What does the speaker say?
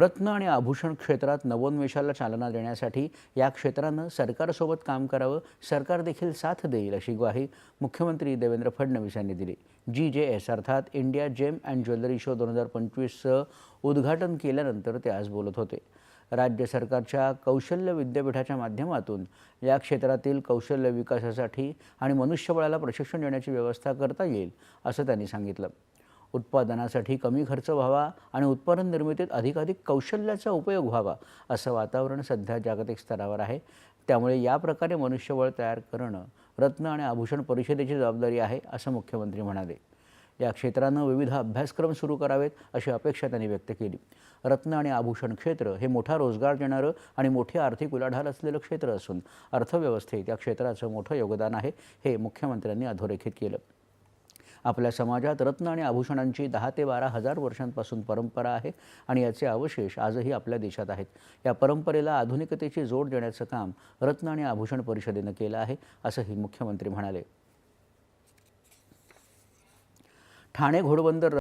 रत्न आणि आभूषण क्षेत्रात नवोन्मेषाला चालना देण्यासाठी या क्षेत्रानं सरकारसोबत काम करावं, सरकार देखील साथ देईल अशी ग्वाही मुख्यमंत्री देवेंद्र फडणवीस यांनी दिली। GJS अर्थात India gem and jewellery show 2025चं उद्घाटन केल्यानंतर ते आज बोलत होते। राज्य सरकारच्या कौशल्य विद्यापीठाच्या माध्यमातून या क्षेत्रातील कौशल्य विकासासाठी आणि मनुष्यबळाला प्रशिक्षण देण्याची व्यवस्था करता येईल असं त्यांनी सांगितलं। उत्पादनासाठी कमी खर्च व्हावा आणि उत्पादन निर्मितीत अधिकाधिक कौशल्याचा उपयोग व्हावा असं वातावरण सध्या जागतिक स्तरावर आहे। त्यामुळे या प्रकारे मनुष्यबळ तयार करणं रत्न आणि आभूषण परिषदेची जबाबदारी आहे असं मुख्यमंत्री म्हणाले। या क्षेत्रानं विविध अभ्यासक्रम सुरू करावेत अशी अपेक्षा त्यांनी व्यक्त केली। रत्न आणि आभूषण क्षेत्र हे मोठा रोजगार देणारं आणि मोठी आर्थिक उलाढाल असलेलं क्षेत्र असून अर्थव्यवस्थेत या क्षेत्राचं मोठं योगदान आहे, हे मुख्यमंत्र्यांनी अधोरेखित केलं। आपल्या समाजात रत्न आणि आभूषणांची 10 ते 12 हजार वर्षांपासून परंपरा आहे आणि याचे अवशेष आजही आपल्या देशात आहेत। या परंपरेला आधुनिकतेची जोड देण्याचं काम रत्न आणि आभूषण परिषदेनं केलं आहे असंही मुख्यमंत्री म्हणाले। ठाणे घोडबंदर